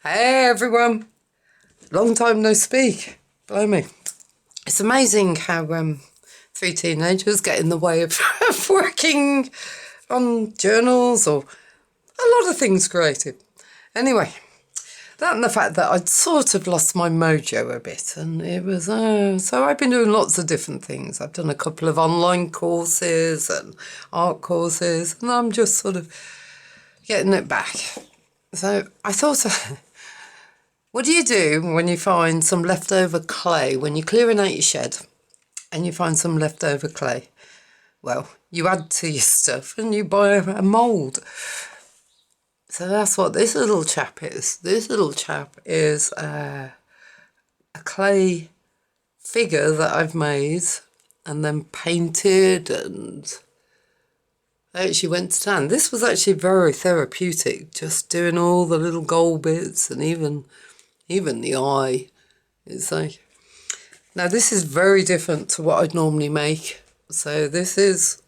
Hey everyone, long time no speak. Blimey. It's amazing how three teenagers get in the way of, of working on journals or a lot of things creative. Anyway, that and the fact that I'd sort of lost my mojo a bit, and it was, so I've been doing lots of different things. I've done a couple of online courses and art courses, and I'm just sort of getting it back. So I thought, what do you do when you find some leftover clay, when you're clearing out your shed and you find some leftover clay? Well, you add to your stuff and you buy a mould. So that's what this little chap is. This little chap is a clay figure that I've made and then painted, and I actually went to town. This was actually very therapeutic, just doing all the little gold bits and even the eye. It's like, now this is very different to what I'd normally make. So this is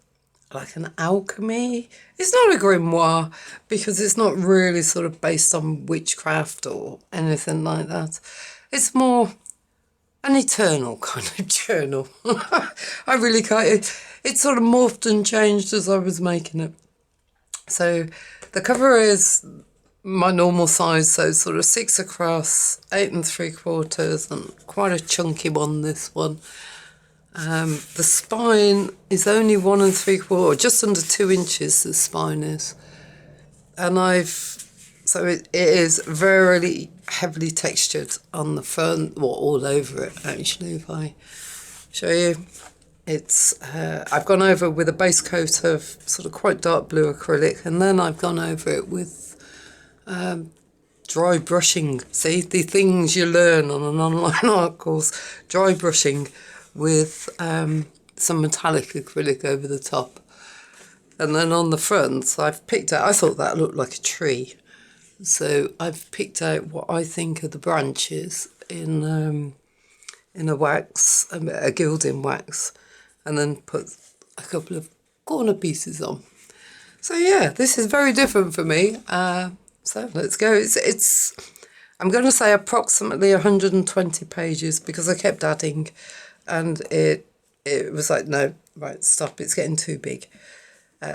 like an alchemy. It's not a grimoire because it's not really sort of based on witchcraft or anything like that. It's more an eternal kind of journal. I really can't. It sort of morphed and changed as I was making it. So the cover is my normal size, so sort of 6 across, 8 3/4, and quite a chunky one, this one. The spine is only 1 3/4, just under 2 inches the spine is. And so it is very heavily textured on the front, or all over it actually, if I show you. It's I've gone over it with a base coat of sort of quite dark blue acrylic, and then I've gone over it with dry brushing. See, the things you learn on an online art course. Dry brushing with some metallic acrylic over the top. And then on the front, I've picked out, I thought that looked like a tree. So I've picked out what I think are the branches in a wax, a gilding wax, and then put a couple of corner pieces on. So yeah, this is very different for me. So let's go. It's I'm going to say approximately 120 pages because I kept adding, and it was like, no, right, stop, it's getting too big.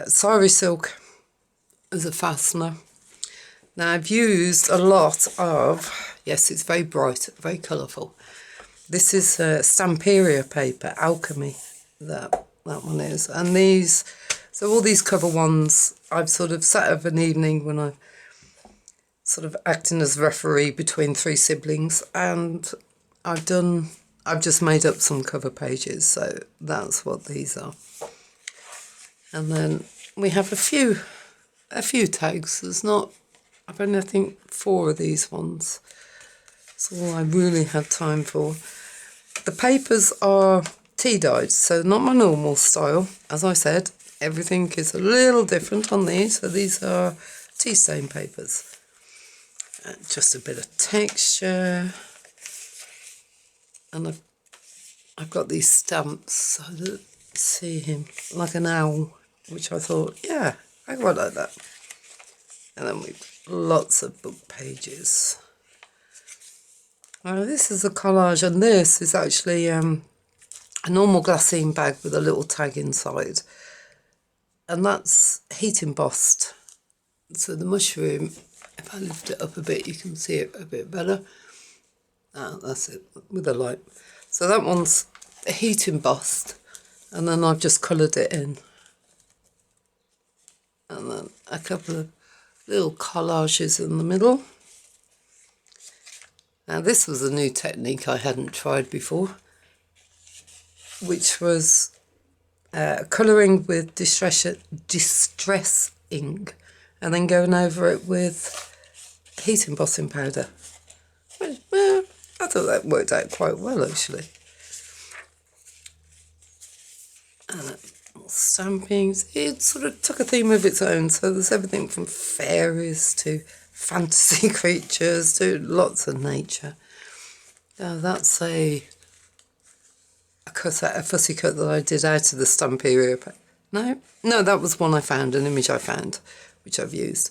Sari silk as a fastener. Now I've used a lot of, yes, it's very bright, very colourful. This is Stamperia paper, Alchemy, that one is. And these, so all these cover ones, I've sort of sat of an evening when I'm sort of acting as referee between 3 siblings, and I've just made up some cover pages, so that's what these are. And then we have a few tags. There's not, I've only, I think, 4 of these ones. That's all I really had time for. The papers are tea dyed, so not my normal style. As I said, everything is a little different on these. So these are tea stain papers. Just a bit of texture. And I've got these stamps, so that see him like an owl, which I thought, yeah, I quite like that. And then we've lots of book pages. This is a collage, and this is actually a normal glassine bag with a little tag inside, and that's heat embossed. So the mushroom, if I lift it up a bit, you can see it a bit better. That's it, with the light. So that one's heat embossed, and then I've just coloured it in. And then a couple of little collages in the middle. Now this was a new technique I hadn't tried before, which was colouring with distress ink, and then going over it with heat embossing powder. Well, I thought that worked out quite well actually. And stampings, it sort of took a theme of its own, so there's everything from fairies to fantasy creatures to lots of nature. That's a fussy cut that I did out of the Stamperia. No, that was one I found, an image I found, which I've used.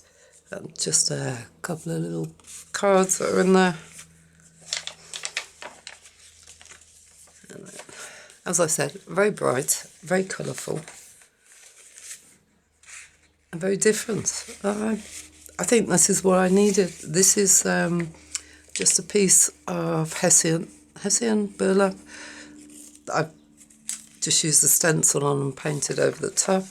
and just a couple of little cards that are in there. And then, as I said, very bright, very colourful, and very different. I think this is what I needed. This is just a piece of Hessian burlap. I've just used the stencil on and painted over the top.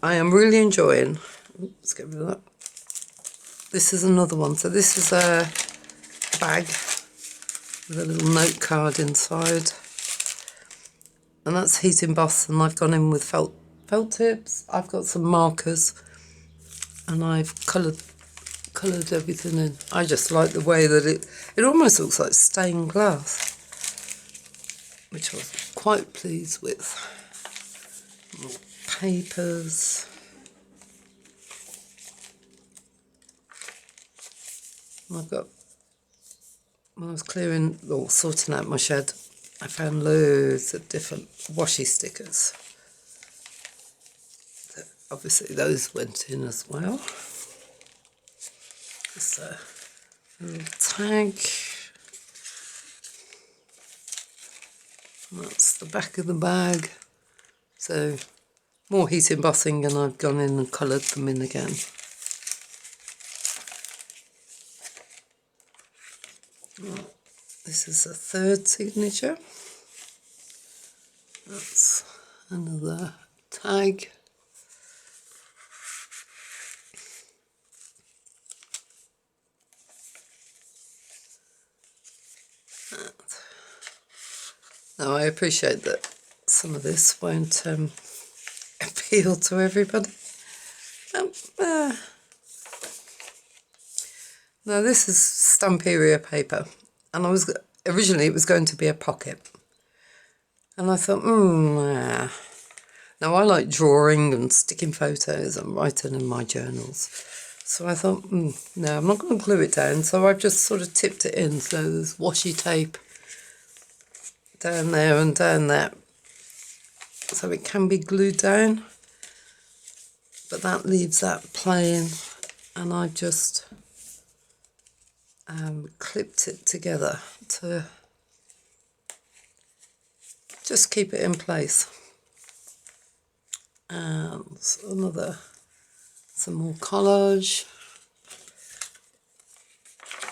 I am really enjoying, let's get rid of that. This is another one. So this is a bag with a little note card inside. And that's heat embossed, and I've gone in with felt tips. I've got some markers and I've coloured everything in. I just like the way that it almost looks like stained glass, which I was quite pleased with. More papers. And I've got, when I was clearing or sorting out my shed, I found loads of different washi stickers. So obviously those went in as well. Just a little tag. And that's the back of the bag. So more heat embossing, and I've gone in and coloured them in again. This is a third signature. That's another tag. Now I appreciate that some of this won't appeal to everybody. Now this is Stamperia paper, and originally it was going to be a pocket, and I thought, nah. Now I like drawing and sticking photos and writing in my journals, so I thought, no, I'm not going to glue it down. So I've just sort of tipped it in, so there's washi tape down there and down there, so it can be glued down, but that leaves that plain, and I've just clipped it together to just keep it in place. And some more collage,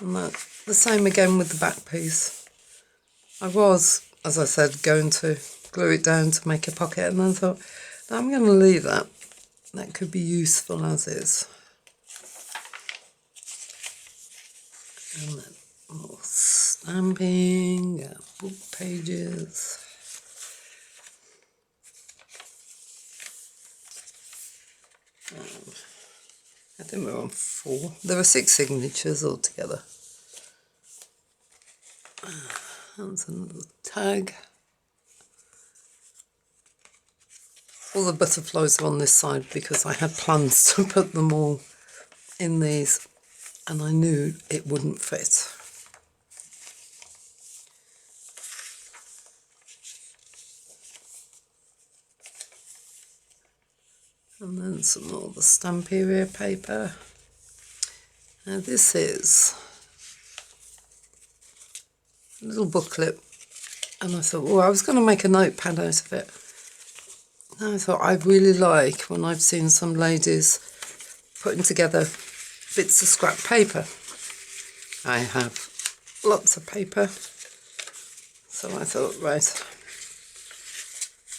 and that's the same again with the back piece. I was, as I said, going to glue it down to make a pocket, and then I thought, no, I'm going to leave that. That could be useful as is. And then more stamping, book pages. I think we're on 4. There are 6 signatures altogether. That's another tag. All the butterflies are on this side because I had plans to put them all in these, and I knew it wouldn't fit. And then some more of the Stamperia paper. Now this is a little booklet, and I thought, I was going to make a notepad out of it. And I thought, I really like when I've seen some ladies putting together bits of scrap paper. I have lots of paper, so I thought, right,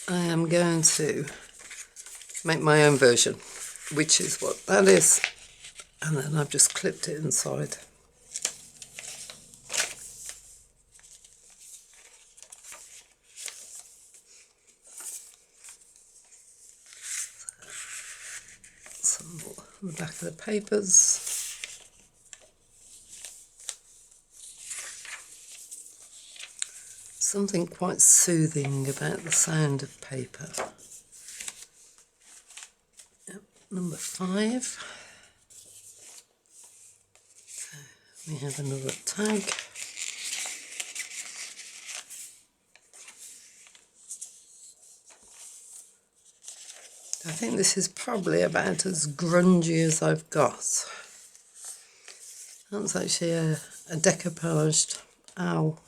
I am going to make my own version, which is what that is, and then I've just clipped it inside. Some more on the back of the papers. Something quite soothing about the sound of paper. Yep, number 5. So we have another tag. I think this is probably about as grungy as I've got. That's actually a decoupaged owl.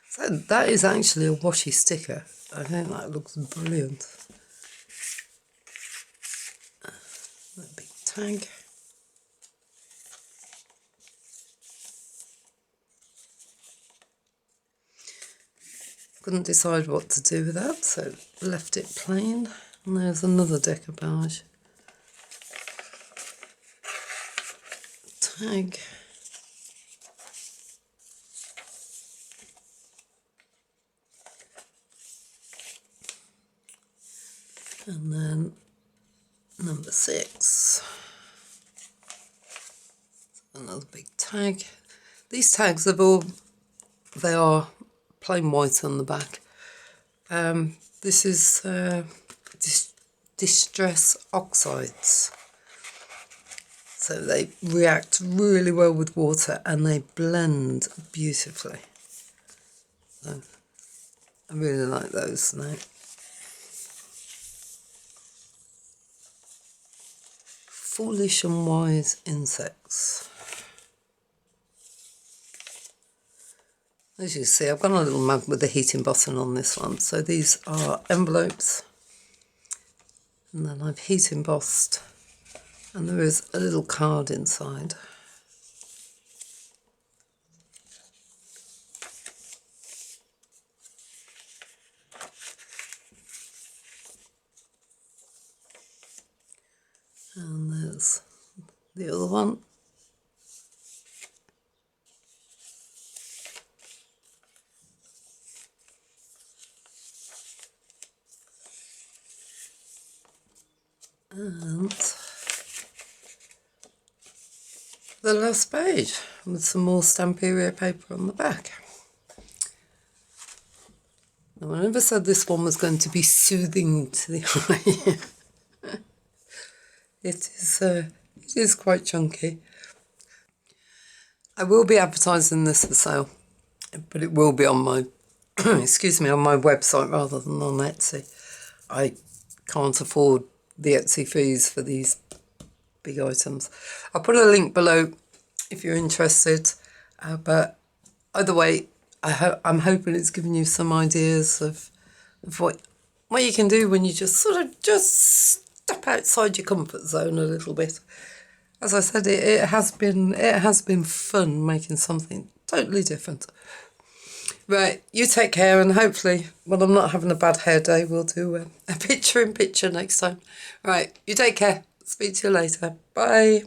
So that is actually a washi sticker. I think that looks brilliant. That big tag. Couldn't decide what to do with that, so left it plain. And there's another decoupage. Tag. And then number 6. Another big tag. These tags they are plain white on the back. This is distress oxides. So they react really well with water and they blend beautifully. So I really like those now. Foolish and wise insects. As you see, I've got a little mug with a heat embossing on this one. So these are envelopes. And then I've heat embossed. And there is a little card inside. And there's the other one. And the last page with some more Stamperia paper on the back. Now, I never said this one was going to be soothing to the eye. It is quite chunky. I will be advertising this for sale, but it will be on my excuse me, on my website rather than on Etsy. I can't afford the Etsy fees for these big items. I'll put a link below if you're interested, but either way, I'm hoping it's given you some ideas of what you can do when you just step outside your comfort zone a little bit. As I said, it has been fun making something totally different. Right, you take care, and hopefully, when I'm not having a bad hair day, we'll do a picture-in-picture next time. Right, you take care. Speak to you later. Bye.